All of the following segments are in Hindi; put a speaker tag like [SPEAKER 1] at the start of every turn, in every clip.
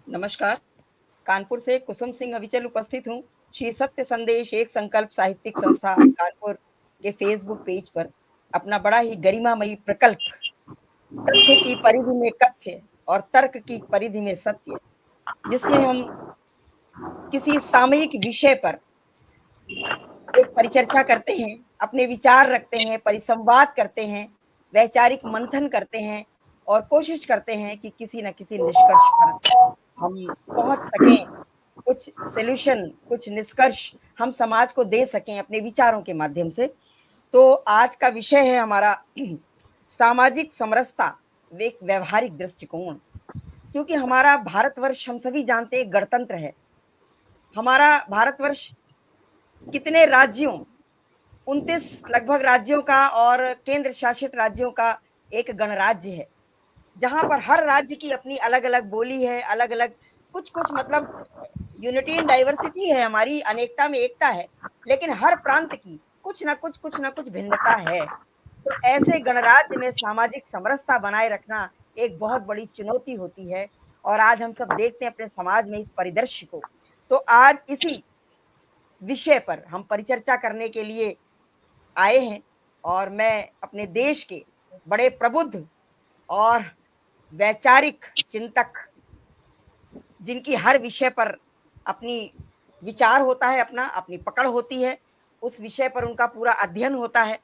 [SPEAKER 1] नमस्कार। कानपुर से कुसुम सिंह अविचल उपस्थित हूँ। श्री सत्य संदेश एक संकल्प साहित्यिक संस्था कानपुर के फेसबुक पेज पर अपना बड़ा ही गरिमामयी प्रकल्प तथ्य की परिधि में कथ्य और तर्क की परिधि में सत्य, जिसमें हम किसी सामयिक विषय पर एक परिचर्चा करते हैं, अपने विचार रखते हैं, परिसंवाद करते हैं, वैचारिक मंथन करते हैं और कोशिश करते हैं कि किसी न किसी निष्कर्ष पर हम पहुंच सकें, कुछ सॉल्यूशन, कुछ निष्कर्ष हम समाज को दे सकें अपने विचारों के माध्यम से। तो आज का विषय है हमारा सामाजिक समरसता, एक व्यवहारिक दृष्टिकोण। क्योंकि हमारा भारतवर्ष हम सभी जानते हैं गणतंत्र है। हमारा भारतवर्ष कितने राज्यों, 29 लगभग राज्यों का और केंद्र शासित राज्यों का एक गणराज्य है, जहां पर हर राज्य की अपनी अलग अलग बोली है, अलग अलग कुछ कुछ मतलब यूनिटी इन डाइवर्सिटी है, हमारी अनेकता में एकता है, लेकिन हर प्रांत की कुछ ना कुछ भिन्नता है। तो ऐसे गणराज्य में सामाजिक समरसता बनाए रखना एक बहुत बड़ी चुनौती होती है। और आज हम सब देखते हैं अपने समाज में इस परिदृश्य को। तो आज इसी विषय पर हम परिचर्चा करने के लिए आए हैं और मैं अपने देश के बड़े प्रबुद्ध और वैचारिक चिंतक, जिनकी हर विषय पर अपनी विचार होता है, अपनी पकड़ होती है, उस विषय पर उनका पूरा अध्ययन होता है।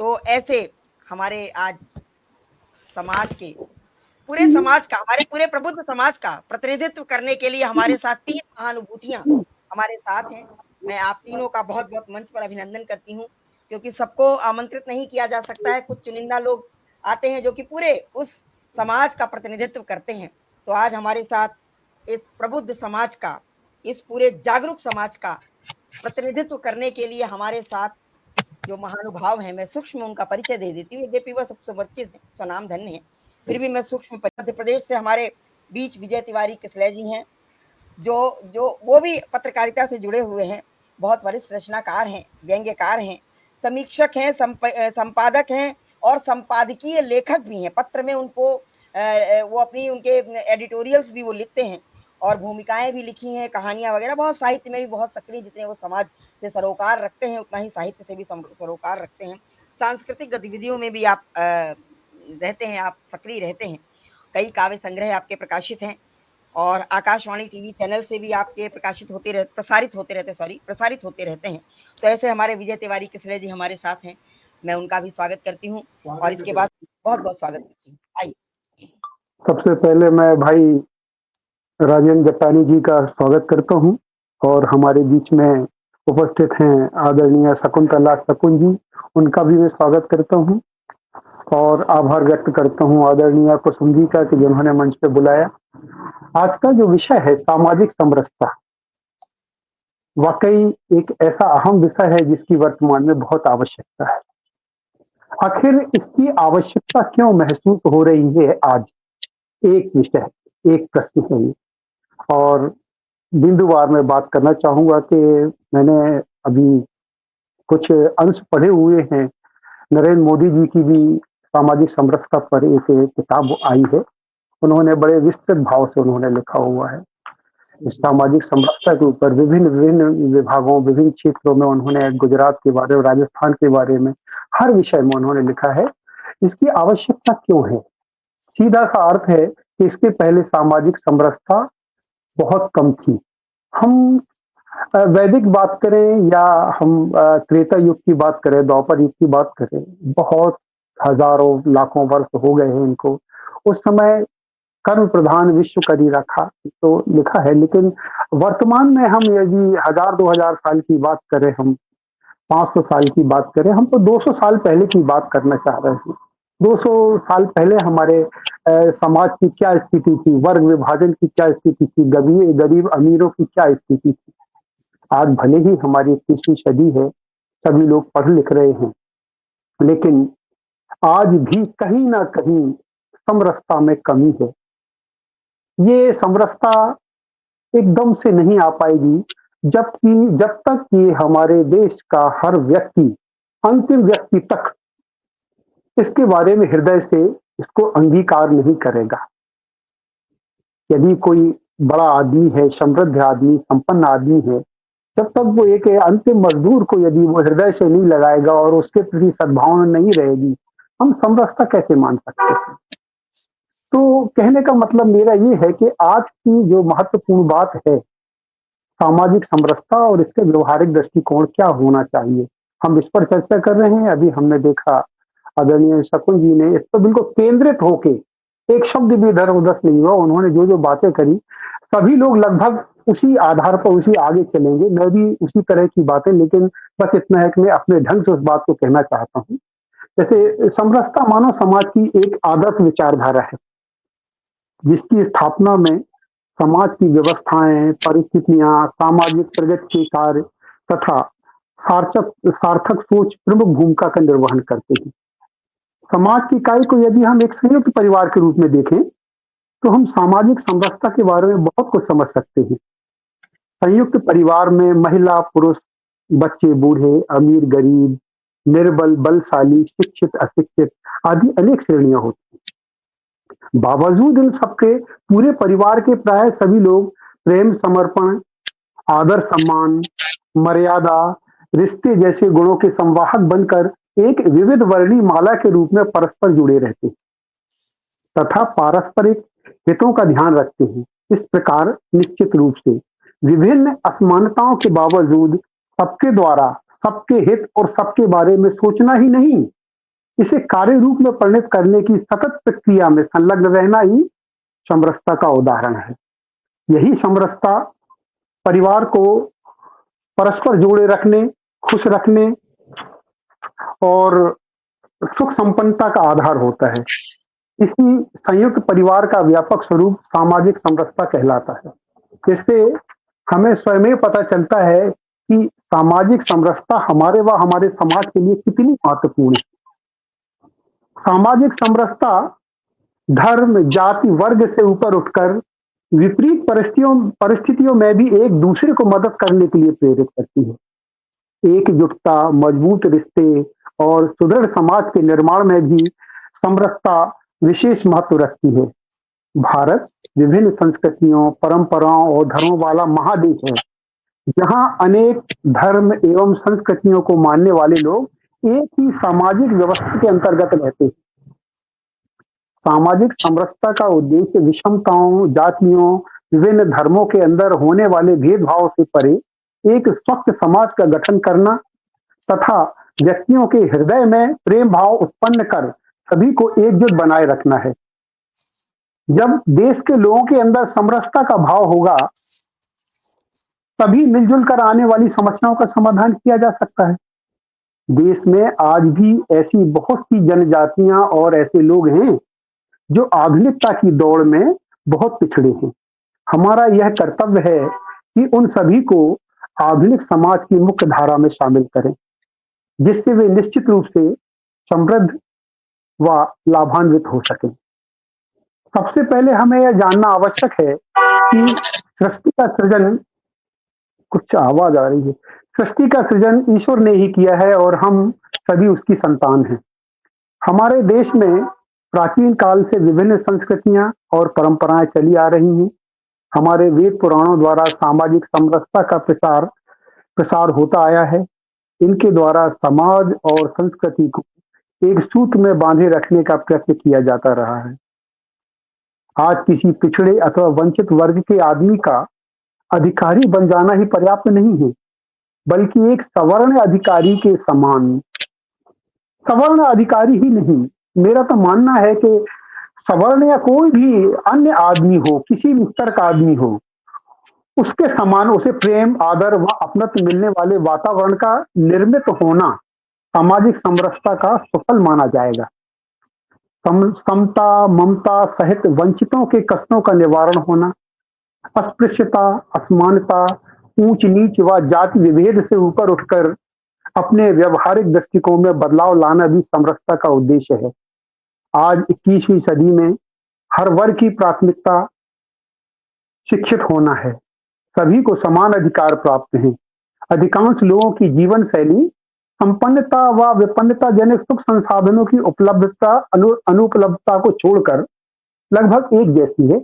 [SPEAKER 1] तो ऐसे हमारे आज समाज के पूरे समाज का, हमारे पूरे प्रबुद्ध समाज का प्रतिनिधित्व करने के लिए हमारे साथ 3 महानुभूतियां हमारे साथ हैं। मैं आप तीनों का बहुत-बहुत मंच पर अभिनंदन करती हूँ, क्योंकि सबको आमंत्रित नहीं किया जा सकता है। कुछ चुनिंदा लोग आते हैं जो कि पूरे उस समाज का प्रतिनिधित्व करते हैं। तो आज हमारे साथ इस प्रबुद्ध समाज का, इस पूरे जागरूक समाज का प्रतिनिधित्व करने के लिए हमारे साथ जो महानुभाव हैं, मैं सूक्ष्म उनका परिचय दे देती हूँ। यद्यपि वह सबसे वर्चित है, स्वनाम धन्य है, फिर भी मैं सूक्ष्म मध्य प्रदेश से हमारे बीच विजय तिवारी किसले जी हैं, जो जो वो भी पत्रकारिता से जुड़े हुए हैं, बहुत वरिष्ठ रचनाकार हैं, व्यंग्यकार हैं, समीक्षक हैं, संपादक हैं और संपादकीय लेखक भी हैं। पत्र में उनको वो अपनी उनके एडिटोरियल्स भी वो लिखते हैं और भूमिकाएं भी लिखी हैं, कहानियां वगैरह, बहुत साहित्य में भी बहुत सक्रिय, जितने वो समाज से सरोकार रखते हैं उतना ही साहित्य से भी सरोकार रखते हैं। सांस्कृतिक गतिविधियों में भी आप रहते हैं, आप सक्रिय रहते हैं। कई काव्य संग्रह आपके प्रकाशित हैं और आकाशवाणी टीवी चैनल से भी आपके प्रसारित होते रहते हैं। तो ऐसे हमारे विजय तिवारी किसले जी हमारे साथ हैं, मैं उनका भी स्वागत करती हूँ और इसके बाद बहुत-बहुत स्वागत करती हूँ। आइए।
[SPEAKER 2] सबसे पहले मैं भाई राजेंद्र जटानी जी का स्वागत करता हूँ और हमारे बीच में उपस्थित हैं आदरणीय शकुंतला शकुन जी, उनका भी मैं स्वागत करता हूँ और आभार व्यक्त करता हूँ आदरणीय कुसुम जी का कि जिन्होंने मंच पे बुलाया। आज का जो विषय है सामाजिक समरसता, वाकई एक ऐसा अहम विषय है जिसकी वर्तमान में बहुत आवश्यकता है। आखिर इसकी आवश्यकता क्यों महसूस हो रही है आज? एक विषय, एक प्रश्न है ये। और बिंदुवार में बात करना चाहूंगा कि मैंने अभी कुछ अंश पढ़े हुए हैं। नरेंद्र मोदी जी की भी सामाजिक समरसता पर एक किताब आई है। उन्होंने बड़े विस्तृत भाव से उन्होंने लिखा हुआ है इस सामाजिक समरसता के ऊपर। विभिन्न विभिन्न विभागों, विभिन्न क्षेत्रों में उन्होंने गुजरात के बारे में, राजस्थान के बारे में, हर विषय में उन्होंने लिखा है। इसकी आवश्यकता क्यों है? सीधा सा अर्थ है कि इसके पहले सामाजिक समरसता बहुत कम थी। हम वैदिक बात करें या हम त्रेता युग की बात करें, द्वापर युग की बात करें, बहुत हजारों लाखों वर्ष हो गए हैं इनको। उस समय कर्म प्रधान विश्व करी रखा तो लिखा है, लेकिन वर्तमान में हम यदि 1000-2000 साल की बात करें, हम 500 साल की बात करें, हम तो 200 साल पहले की बात करना चाह रहे हैं। 200 साल पहले हमारे समाज की क्या स्थिति थी, वर्ग विभाजन की क्या स्थिति थी, गरीब अमीरों की क्या स्थिति थी। आज भले ही हमारी 21वीं सदी है, सभी लोग पढ़ लिख रहे हैं, लेकिन आज भी कहीं ना कहीं समरसता में कमी है। ये समरसता एकदम से नहीं आ पाएगी जब तक कि हमारे देश का हर व्यक्ति, अंतिम व्यक्ति तक इसके बारे में हृदय से इसको अंगीकार नहीं करेगा। यदि कोई बड़ा आदमी है, समृद्ध आदमी, संपन्न आदमी है, जब तक वो एक अंतिम मजदूर को यदि वो हृदय से नहीं लगाएगा और उसके प्रति सद्भावना नहीं रहेगी, हम समरसता कैसे मान सकते हैं? तो कहने का मतलब मेरा ये है कि आज की जो महत्वपूर्ण बात है, सामाजिक समरसता और इसके व्यवहारिक दृष्टिकोण क्या होना चाहिए, हम इस पर चर्चा कर रहे हैं। अभी हमने देखा आदरणीय शकुन जी ने इस पर बिल्कुल केंद्रित होके एक शब्द भी इधर उधर नहीं हुआ, उन्होंने जो जो बातें करी सभी लोग लगभग उसी आधार पर उसी आगे चलेंगे, मैं भी उसी तरह की बातें, लेकिन बस इतना है कि मैं अपने ढंग से उस बात को कहना चाहता हूँ। जैसे समरसता मानव समाज की एक आदर्श विचारधारा है, जिसकी स्थापना में समाज की व्यवस्थाएं, परिस्थितियां, सामाजिक प्रगति के कार्य तथा सार्थक सार्थक सोच प्रमुख भूमिका का निर्वहन करते हैं। समाज की इकाई को यदि हम एक संयुक्त परिवार के रूप में देखें, तो हम सामाजिक समरसता के बारे में बहुत कुछ समझ सकते हैं। संयुक्त परिवार में महिला, पुरुष, बच्चे, बूढ़े, अमीर, गरीब, निर्बल, बलशाली, शिक्षित, अशिक्षित आदि अनेक श्रेणियां होती हैं। बावजूद इन सबके पूरे परिवार के प्राय सभी लोग प्रेम, समर्पण, आदर, सम्मान, मर्यादा, रिश्ते जैसे गुणों के संवाहक बनकर एक विविध वर्णी माला के रूप में परस्पर जुड़े रहते हैं तथा पारस्परिक हितों का ध्यान रखते हैं। इस प्रकार निश्चित रूप से विभिन्न असमानताओं के बावजूद सबके द्वारा सबके हित और सबके बारे में सोचना ही नहीं, इसे कार्य रूप में परिणत करने की सतत प्रक्रिया में संलग्न रहना ही समरसता का उदाहरण है। यही समरसता परिवार को परस्पर जोड़े रखने, खुश रखने और सुख संपन्नता का आधार होता है। इसी संयुक्त परिवार का व्यापक स्वरूप सामाजिक समरसता कहलाता है। इससे हमें स्वयं पता चलता है कि सामाजिक समरसता हमारे व हमारे समाज के लिए कितनी महत्वपूर्ण है। सामाजिक समरसता धर्म, जाति, वर्ग से ऊपर उठकर विपरीत परिस्थितियों में भी एक दूसरे को मदद करने के लिए प्रेरित करती है। एकजुटता, मजबूत रिश्ते और सुदृढ़ समाज के निर्माण में भी समरसता विशेष महत्व रखती है। भारत विभिन्न संस्कृतियों, परंपराओं और धर्मों वाला महादेश है, जहां अनेक धर्म एवं संस्कृतियों को मानने वाले लोग एक ही सामाजिक व्यवस्था के अंतर्गत रहते हैं। सामाजिक समरसता का उद्देश्य विषमताओं, जातियों, विभिन्न धर्मों के अंदर होने वाले भेदभाव से परे एक स्वच्छ समाज का गठन करना तथा व्यक्तियों के हृदय में प्रेम भाव उत्पन्न कर सभी को एकजुट बनाए रखना है। जब देश के लोगों के अंदर समरसता का भाव होगा, तभी मिलजुल कर आने वाली समस्याओं का समाधान किया जा सकता है। देश में आज भी ऐसी बहुत सी जनजातियां और ऐसे लोग हैं जो आधुनिकता की दौड़ में बहुत पिछड़े हैं। हमारा यह कर्तव्य है कि उन सभी को आधुनिक समाज की मुख्य धारा में शामिल करें, जिससे वे निश्चित रूप से समृद्ध व लाभान्वित हो सकें। सबसे पहले हमें यह जानना आवश्यक है कि सृष्टि का सृजन, कुछ आवाज आ रही है, सृष्टि का सृजन ईश्वर ने ही किया है और हम सभी उसकी संतान हैं। हमारे देश में प्राचीन काल से विभिन्न संस्कृतियां और परंपराएं चली आ रही हैं। हमारे वेद पुराणों द्वारा सामाजिक समरसता का प्रसार होता आया है। इनके द्वारा समाज और संस्कृति को एक सूत्र में बांधे रखने का प्रयत्न किया जाता रहा है। आज किसी पिछड़े अथवा वंचित वर्ग के आदमी का अधिकारी बन जाना ही पर्याप्त नहीं है, बल्कि एक सवर्ण अधिकारी के समान, सवर्ण अधिकारी ही नहीं, मेरा तो मानना है कि सवर्ण या कोई भी अन्य आदमी हो, किसी भी स्तर का आदमी हो, उसके समान उसे प्रेम, आदर व अपनत्व मिलने वाले वातावरण का निर्मित होना सामाजिक समरसता का सफल माना जाएगा। समता, ममता सहित वंचितों के कष्टों का निवारण होना, अस्पृश्यता, असमानता, ऊंच नीच व जाति विभेद से ऊपर उठकर अपने व्यवहारिक दृष्टिकोण में बदलाव लाना भी समरसता का उद्देश्य है। आज 21वीं सदी में हर वर्ग की प्राथमिकता शिक्षित होना है। सभी को समान अधिकार प्राप्त हैं। अधिकांश लोगों की जीवन शैली संपन्नता व विपन्नता जनित सुख संसाधनों की उपलब्धता अनुपलब्धता को छोड़कर लगभग एक जैसी है।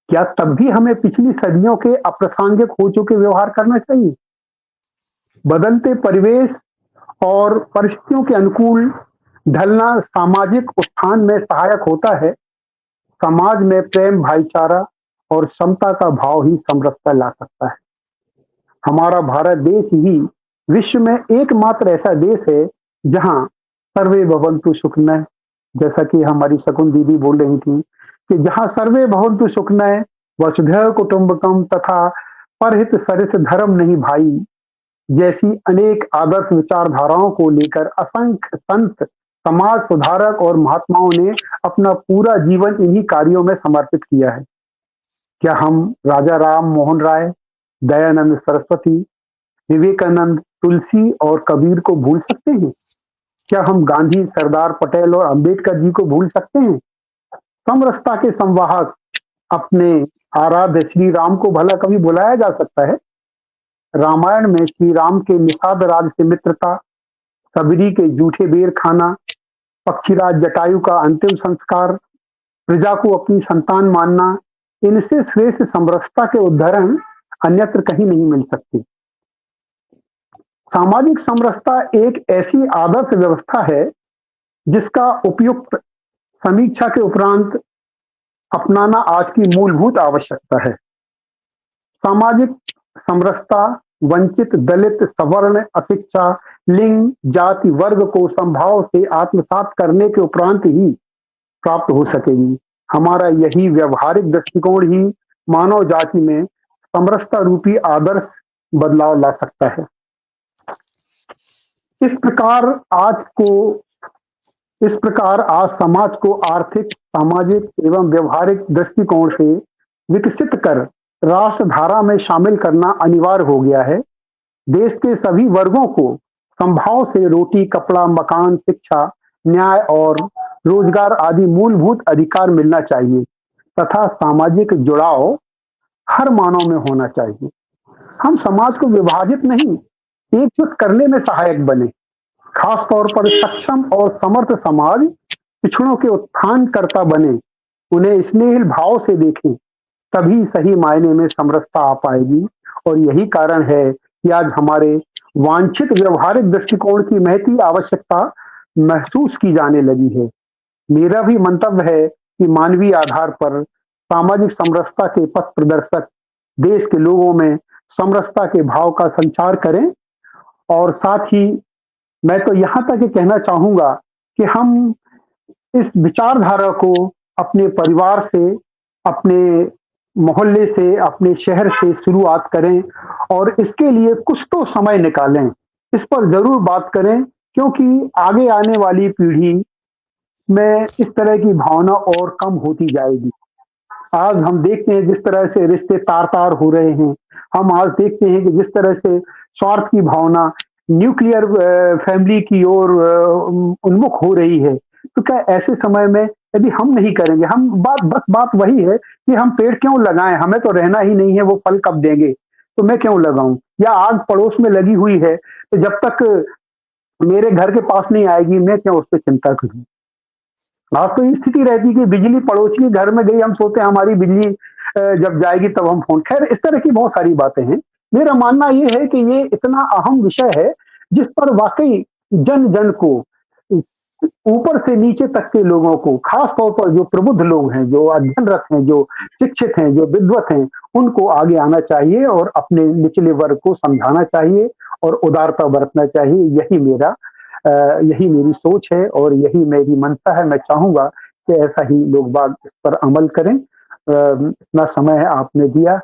[SPEAKER 2] क्या तब भी हमें पिछली सदियों के अप्रासंगिक हो चुके व्यवहार करना चाहिए? बदलते परिवेश और परिस्थितियों के अनुकूल ढलना सामाजिक उत्थान में सहायक होता है। समाज में प्रेम, भाईचारा और समता का भाव ही समरसता ला सकता है। हमारा भारत देश ही विश्व में एकमात्र ऐसा देश है जहां सर्वे भवन्तु सुखिनः, जैसा कि हमारी शकुन दीदी बोल रही थी कि जहां सर्वे भवन्तु सुखिनः वसुधैव कुटुंबकम तथा परहित सरिस धर्म नहीं भाई जैसी अनेक आदर्श विचारधाराओं को लेकर असंख्य संत, समाज सुधारक और महात्माओं ने अपना पूरा जीवन इन्हीं कार्यों में समर्पित किया है। क्या हम राजा राम मोहन राय, दयानंद सरस्वती, विवेकानंद, तुलसी और कबीर को भूल सकते हैं? क्या हम गांधी, सरदार पटेल और अंबेडकर जी को भूल सकते हैं? समरसता के संवाहक अपने आराध्य श्री राम को भला कभी बुलाया जा सकता है? रामायण में श्री राम के निषाद राज से मित्रता, सबरी के जूठे बेर खाना, पक्षीराज जटायु का अंतिम संस्कार, प्रजा को अपनी संतान मानना, इनसे श्रेष्ठ समरसता के उदाहरण अन्यत्र कहीं नहीं मिल सकते। सामाजिक समरसता एक ऐसी आदर्श व्यवस्था है जिसका उपयुक्त समीक्षा के उपरांत अपनाना आज की मूलभूत आवश्यकता है। सामाजिक समरसता वंचित, दलित, सवर्ण, अशिक्षा, लिंग, जाति, वर्ग को संभाव से आत्मसात करने के उपरांत ही प्राप्त हो सकेगी। हमारा यही व्यवहारिक दृष्टिकोण ही मानव जाति में समरसता रूपी आदर्श बदलाव ला सकता है। इस प्रकार आज समाज को आर्थिक, सामाजिक एवं व्यवहारिक दृष्टिकोण से विकसित कर राष्ट्र धारा में शामिल करना अनिवार्य हो गया है। देश के सभी वर्गों को संभाव से रोटी, कपड़ा, मकान, शिक्षा, न्याय और रोजगार आदि मूलभूत अधिकार मिलना चाहिए तथा सामाजिक जुड़ाव हर मानव में होना चाहिए। हम समाज को विभाजित नहीं, एकजुट करने में सहायक बने। खास तौर पर सक्षम और समर्थ समाज पिछड़ों के उत्थान करता बने, उन्हें स्नेह भाव से देखें, तभी सही मायने में समरसता आ पाएगी। और यही कारण है कि आज हमारे वांछित व्यवहारिक दृष्टिकोण की महती आवश्यकता महसूस की जाने लगी है। मेरा भी मंतव्य है कि मानवीय आधार पर सामाजिक समरसता के पथ प्रदर्शक देश के लोगों में समरसता के भाव का संचार करें। और साथ ही मैं तो यहाँ तक ये कहना चाहूंगा कि हम इस विचारधारा को अपने परिवार से, अपने मोहल्ले से, अपने शहर से शुरुआत करें और इसके लिए कुछ तो समय निकालें, इस पर जरूर बात करें, क्योंकि आगे आने वाली पीढ़ी में इस तरह की भावना और कम होती जाएगी। आज हम देखते हैं जिस तरह से रिश्ते तार-तार हो रहे हैं, हम आज देखते हैं कि जिस तरह से स्वार्थ की भावना न्यूक्लियर फैमिली की ओर उन्मुख हो रही है, तो क्या ऐसे समय में यदि हम नहीं करेंगे, हम बात वही है कि हम पेड़ क्यों लगाएं, हमें तो रहना ही नहीं है, वो फल कब देंगे, तो मैं क्यों लगाऊं? या आग पड़ोस में लगी हुई है, तो जब तक मेरे घर के पास नहीं आएगी मैं क्यों उस पर चिंता करूं? आज तो स्थिति रहती कि बिजली पड़ोसी के घर में गई, हम सोते हैं हमारी बिजली जब जाएगी तब हम फोन। खैर, इस तरह की बहुत सारी बातें हैं। मेरा मानना ये है कि ये इतना अहम विषय है जिस पर वाकई जन जन को, ऊपर से नीचे तक के लोगों को, खास तौर पर जो प्रबुद्ध लोग हैं, जो अध्ययनरत हैं, जो शिक्षित हैं, जो विद्वत हैं, उनको आगे आना चाहिए और अपने निचले वर्ग को समझाना चाहिए और उदारता बरतना चाहिए। यही मेरी सोच है और यही मेरी मंशा है। मैं चाहूंगा कि ऐसा ही लोग बाग इस पर अमल करें। इतना समय है आपने दिया,